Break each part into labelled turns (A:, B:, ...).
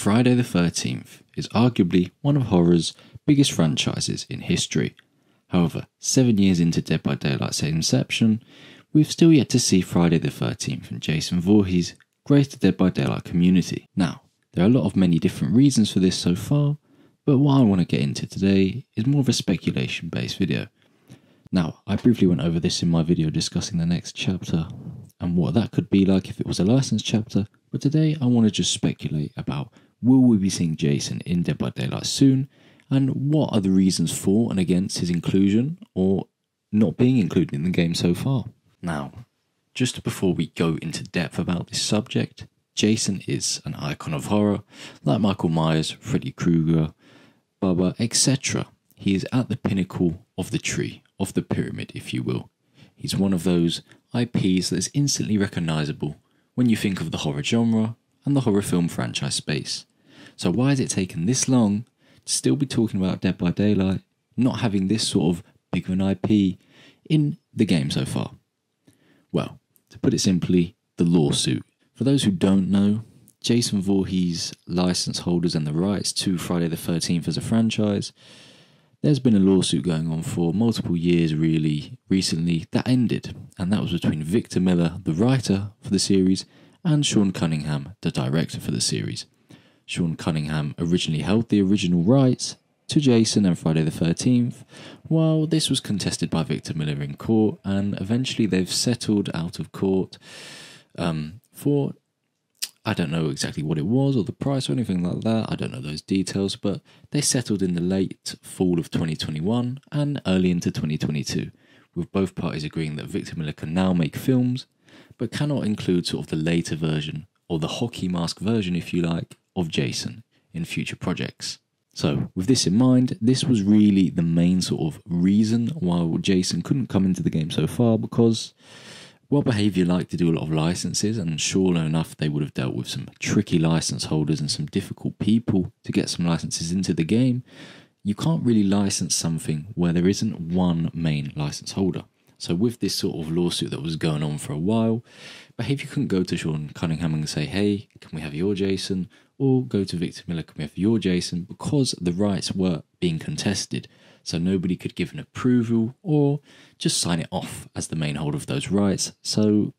A: Friday the 13th is arguably one of horror's biggest franchises in history. However, 7 years into Dead by Daylight's inception, we've still yet to see Friday the 13th and Jason Voorhees grace the Dead by Daylight community. Now, there are a lot of many different reasons for this so far, but what I want to get into today is more of a speculation based video. Now, I briefly went over this in my video discussing the next chapter and what that could be like if it was a licensed chapter, but today I want to just speculate about will we be seeing Jason in Dead by Daylight soon, and what are the reasons for and against his inclusion or not being included in the game so far. Now, just before we go into depth about this subject, Jason is an icon of horror, like Michael Myers, Freddy Krueger, Bubba, etc. He is at the pinnacle of the tree, of the pyramid, if you will. He's one of those IPs that is instantly recognisable when you think of the horror genre and the horror film franchise space. So why has it taken this long to still be talking about Dead by Daylight, not having this sort of big of an IP in the game so far? Well, to put it simply, the lawsuit. For those who don't know, Jason Voorhees, license holders and the rights to Friday the 13th as a franchise, there's been a lawsuit going on for multiple years really recently that ended, and that was between Victor Miller, the writer for the series, and Sean Cunningham, the director for the series. Sean Cunningham originally held the original rights to Jason and Friday the 13th, while this was contested by Victor Miller in court, and eventually they've settled out of court for, I don't know exactly what it was or the price or anything like that, I don't know those details, but they settled in the late fall of 2021 and early into 2022, with both parties agreeing that Victor Miller can now make films, but cannot include sort of the later version, or the hockey mask version if you like, of Jason in future projects. So, with this in mind, this was really the main sort of reason why Jason couldn't come into the game so far, because while Behaviour liked to do a lot of licenses, and sure enough they would have dealt with some tricky license holders and some difficult people to get some licenses into the game, you can't really license something where there isn't one main license holder. So with this sort of lawsuit that was going on for a while, Behaviour couldn't go to Sean Cunningham and say, hey, can we have your Jason? Or go to Victor Miller, can we have your Jason? Because the rights were being contested. So nobody could give an approval or just sign it off as the main holder of those rights. So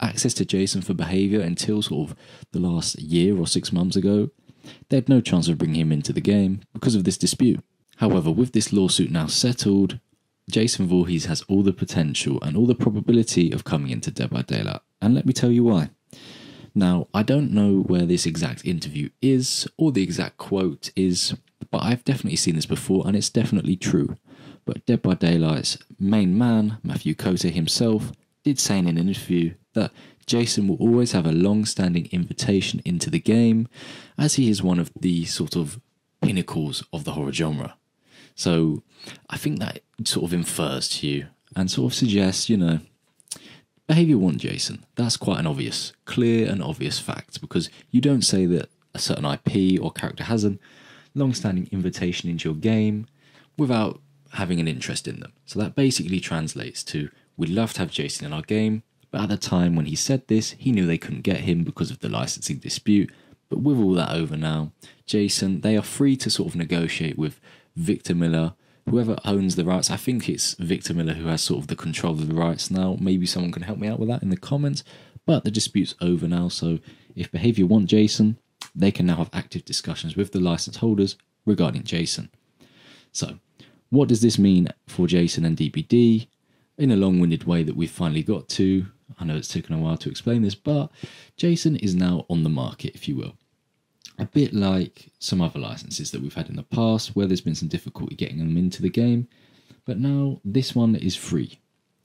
A: access to Jason for Behaviour until sort of the last year or 6 months ago, they had no chance of bringing him into the game because of this dispute. However, with this lawsuit now settled, Jason Voorhees has all the potential and all the probability of coming into Dead by Daylight. And let me tell you why. Now, I don't know where this exact interview is or the exact quote is, but I've definitely seen this before and it's definitely true. But Dead by Daylight's main man, Matthew Cote himself, did say in an interview that Jason will always have a long-standing invitation into the game, as he is one of the sort of pinnacles of the horror genre. So I think that sort of infers to you and sort of suggests, Behaviour want Jason. That's quite an obvious, clear and obvious fact, because you don't say that a certain IP or character has a long-standing invitation into your game without having an interest in them. So that basically translates to, we'd love to have Jason in our game, but at the time when he said this, he knew they couldn't get him because of the licensing dispute. But with all that over now, Jason, they are free to sort of negotiate with Victor Miller, whoever owns the rights. I think it's Victor Miller who has sort of the control of the rights now. Maybe someone can help me out with that in the comments. But the dispute's over now, so if Behaviour want Jason, they can now have active discussions with the license holders regarding Jason. So, what does this mean for Jason and DBD? In a long-winded way that we've finally got to, I know it's taken a while to explain this, but Jason is now on the market, if you will. A bit like some other licenses that we've had in the past, where there's been some difficulty getting them into the game, but now this one is free.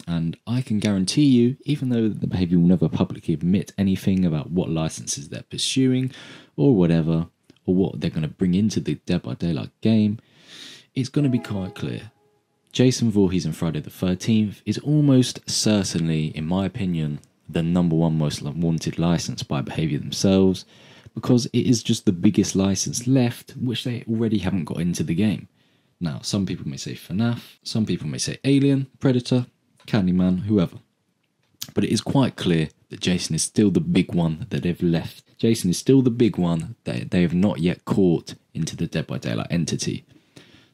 A: And I can guarantee you, even though the Behaviour will never publicly admit anything about what licenses they're pursuing or whatever, or what they're going to bring into the Dead by Daylight game, it's going to be quite clear. Jason Voorhees and Friday the 13th is almost certainly, in my opinion, the #1 most wanted license by Behaviour themselves, because it is just the biggest license left, which they already haven't got into the game. Now, some people may say FNAF, some people may say Alien, Predator, Candyman, whoever. But it is quite clear that Jason is still the big one that they've left Jason is still the big one that they have not yet caught into the Dead by Daylight entity.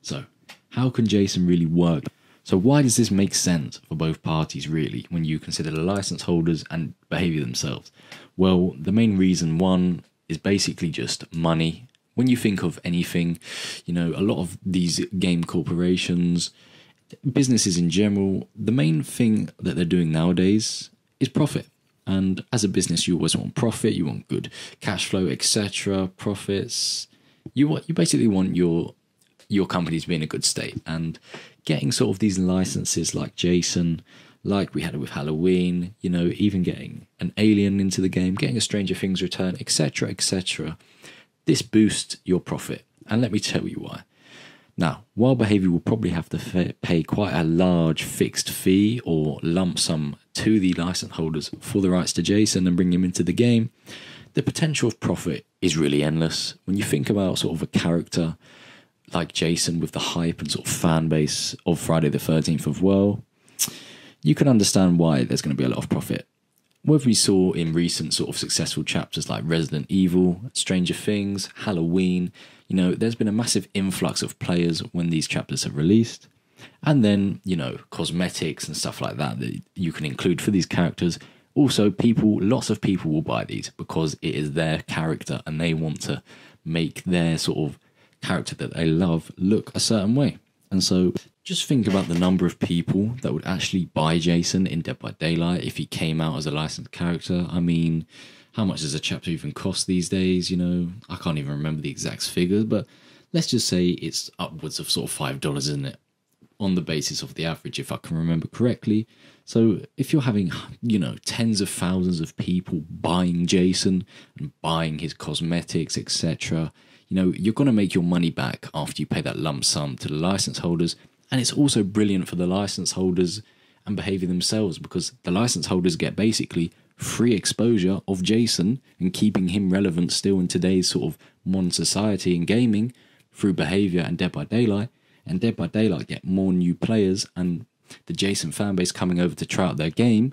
A: So, how can Jason really work? So why does this make sense for both parties really, when you consider the license holders and behavior themselves? Well, the main reason, one, is basically just money. When you think of anything, a lot of these game corporations, businesses in general, the main thing that they're doing nowadays is profit. And as a business, you always want profit, you want good cash flow, etc., profits. You basically want your company to be in a good state. And getting sort of these licenses like Jason, like we had it with Halloween, even getting an Alien into the game, getting a Stranger Things return, etc., etc., this boosts your profit. And let me tell you why. Now, while behavior will probably have to pay quite a large fixed fee or lump sum to the license holders for the rights to Jason and bring him into the game, the potential of profit is really endless. When you think about sort of a character like Jason with the hype and sort of fan base of Friday the 13th of well, you can understand why there's going to be a lot of profit. Whether we saw in recent sort of successful chapters like Resident Evil, Stranger Things, Halloween, there's been a massive influx of players when these chapters have released. And then, cosmetics and stuff like that you can include for these characters. Also, lots of people will buy these because it is their character and they want to make their sort of character that they love look a certain way. And so just think about the number of people that would actually buy Jason in Dead by Daylight if he came out as a licensed character. I mean, how much does a chapter even cost these days? I can't even remember the exact figures, but let's just say it's upwards of sort of $5, isn't it? On the basis of the average, if I can remember correctly. So if you're having, tens of thousands of people buying Jason and buying his cosmetics, etc., you're going to make your money back after you pay that lump sum to the license holders. And it's also brilliant for the license holders and behavior themselves because the license holders get basically free exposure of Jason and keeping him relevant still in today's sort of modern society and gaming through behavior and Dead by Daylight. And Dead by Daylight get more new players and the Jason fanbase coming over to try out their game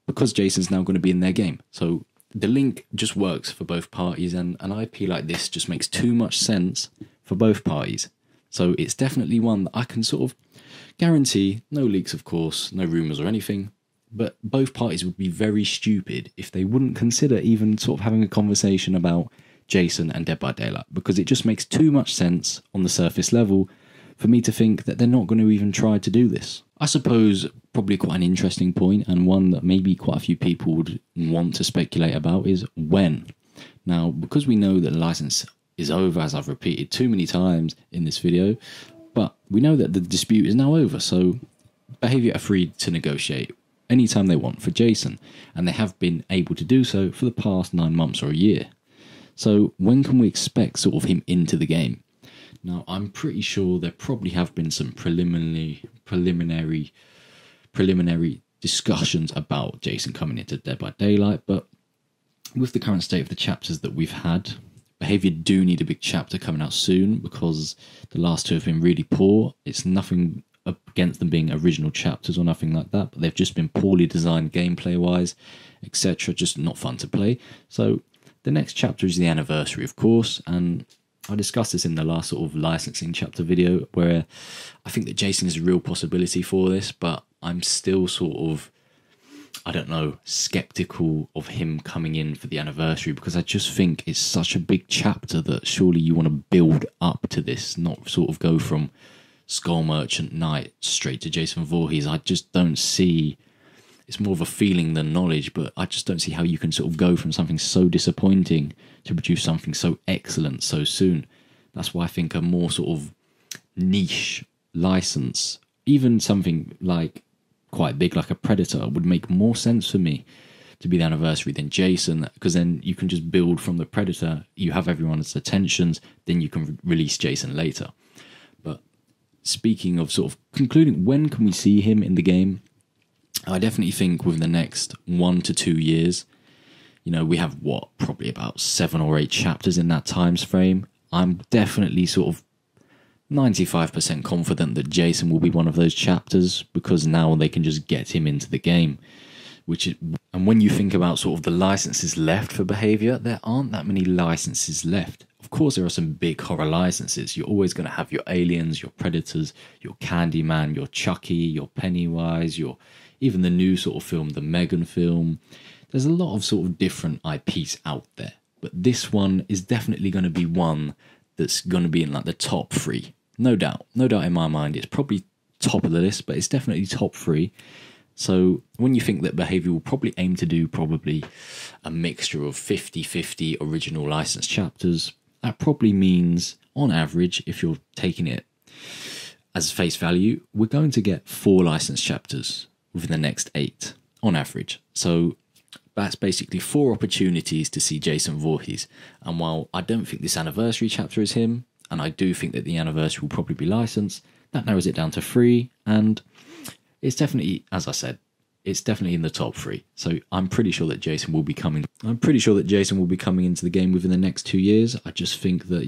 A: because Jason's now going to be in their game. So the link just works for both parties, and an IP like this just makes too much sense for both parties. So it's definitely one that I can sort of guarantee, no leaks of course, no rumours or anything, but both parties would be very stupid if they wouldn't consider even sort of having a conversation about Jason and Dead by Daylight, because it just makes too much sense on the surface level for me to think that they're not going to even try to do this. I suppose probably quite an interesting point, and one that maybe quite a few people would want to speculate about, is when. Now, because we know that the license is over, as I've repeated too many times in this video, but we know that the dispute is now over, so behavior are free to negotiate anytime they want for Jason, and they have been able to do so for the past 9 months or a year. So when can we expect sort of him into the game? Now, I'm pretty sure there probably have been some preliminary discussions about Jason coming into Dead by Daylight, but with the current state of the chapters that we've had, behavior do need a big chapter coming out soon because the last two have been really poor. It's nothing against them being original chapters or nothing like that, but they've just been poorly designed gameplay wise, etc. Just not fun to play. So the next chapter is the anniversary, of course, and I discussed this in the last sort of licensing chapter video where I think that Jason is a real possibility for this, but I'm still sort of, skeptical of him coming in for the anniversary because I just think it's such a big chapter that surely you want to build up to this, not sort of go from Skull Merchant Knight straight to Jason Voorhees. I just don't see, it's more of a feeling than knowledge, but I just don't see how you can sort of go from something so disappointing to produce something so excellent so soon. That's why I think a more sort of niche license, even something like quite big like a Predator, would make more sense for me to be the anniversary than Jason, because then you can just build from the Predator, you have everyone's attentions, then you can release Jason later. But speaking of sort of concluding, when can we see him in the game? I definitely think within the next 1 to 2 years. We have probably about 7 or 8 chapters in that time frame. I'm definitely sort of 95% confident that Jason will be one of those chapters because now they can just get him into the game. And when you think about sort of the licenses left for behaviour, there aren't that many licenses left. Of course, there are some big horror licenses. You're always going to have your Aliens, your Predators, your Candyman, your Chucky, your Pennywise, even the new sort of film, the Megan film. There's a lot of sort of different IPs out there. But this one is definitely going to be one that's going to be in like the top 3. No doubt. No doubt in my mind. It's probably top of the list, but it's definitely top 3. So when you think that behaviour will probably aim to do probably a mixture of 50-50 original licensed chapters, that probably means on average, if you're taking it as face value, we're going to get 4 licensed chapters within the next 8 on average. So that's basically 4 opportunities to see Jason Voorhees. And while I don't think this anniversary chapter is him, and I do think that the anniversary will probably be licensed, that narrows it down to 3, and it's definitely, as I said, it's definitely in the top 3. So I'm pretty sure that Jason will be coming. I'm pretty sure that Jason will be coming into the game within the next 2 years. I just think that,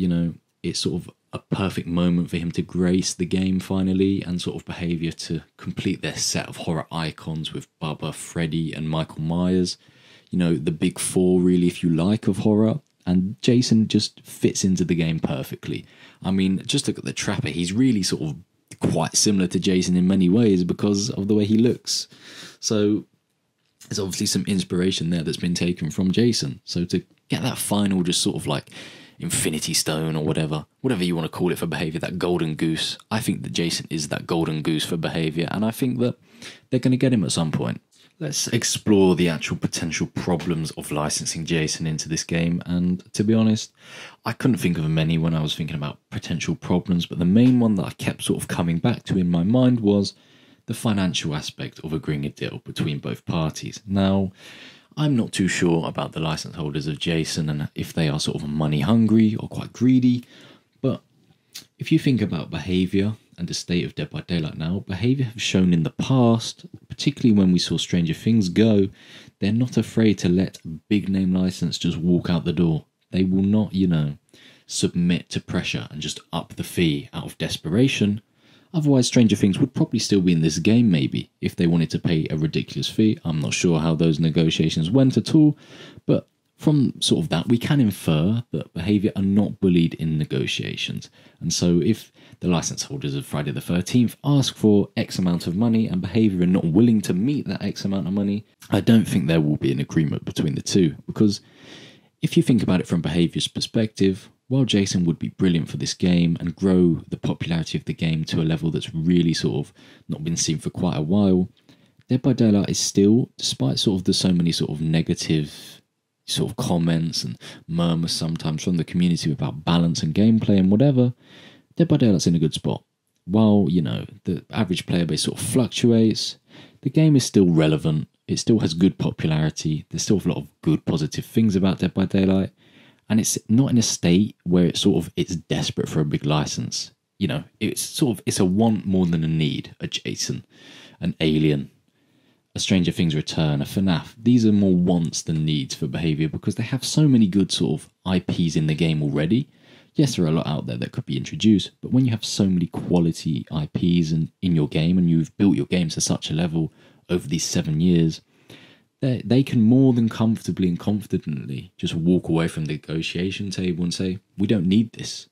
A: it's sort of a perfect moment for him to grace the game finally, and sort of behaviour to complete their set of horror icons with Bubba, Freddy, and Michael Myers. The big 4, really, if you like, of horror. And Jason just fits into the game perfectly. I mean, just look at the Trapper. He's really sort of quite similar to Jason in many ways because of the way he looks. So there's obviously some inspiration there that's been taken from Jason. So to get that final just sort of like Infinity Stone or whatever you want to call it for behaviour, that golden goose, I think that Jason is that golden goose for behaviour, and I think that they're going to get him at some point. Let's explore the actual potential problems of licensing Jason into this game, and to be honest, I couldn't think of many when I was thinking about potential problems, but the main one that I kept sort of coming back to in my mind was the financial aspect of agreeing a deal between both parties. Now, I'm not too sure about the license holders of Jason and if they are sort of money hungry or quite greedy, but if you think about behaviour and the state of Dead by Daylight now, behaviour have shown in the past, particularly when we saw Stranger Things go, they're not afraid to let a big name license just walk out the door. They will not, submit to pressure and just up the fee out of desperation. Otherwise, Stranger Things would probably still be in this game, maybe, if they wanted to pay a ridiculous fee. I'm not sure how those negotiations went at all, but from sort of that, we can infer that behaviour are not bullied in negotiations. And so if the license holders of Friday the 13th ask for X amount of money and behaviour are not willing to meet that X amount of money, I don't think there will be an agreement between the two. Because if you think about it from behaviour's perspective, while Jason would be brilliant for this game and grow the popularity of the game to a level that's really sort of not been seen for quite a while, Dead by Daylight is still, despite sort of the so many sort of negative sort of comments and murmurs sometimes from the community about balance and gameplay and whatever, Dead by Daylight's in a good spot. While, the average player base sort of fluctuates, the game is still relevant, it still has good popularity, there's still a lot of good positive things about Dead by Daylight, and it's not in a state where it's desperate for a big license. It's a want more than a need. A Jason, an Alien, a Stranger Things Return, a FNAF. These are more wants than needs for behaviour because they have so many good sort of IPs in the game already. Yes, there are a lot out there that could be introduced, but when you have so many quality IPs in your game and you've built your game to such a level over these 7 years, they can more than comfortably and confidently just walk away from the negotiation table and say, we don't need this.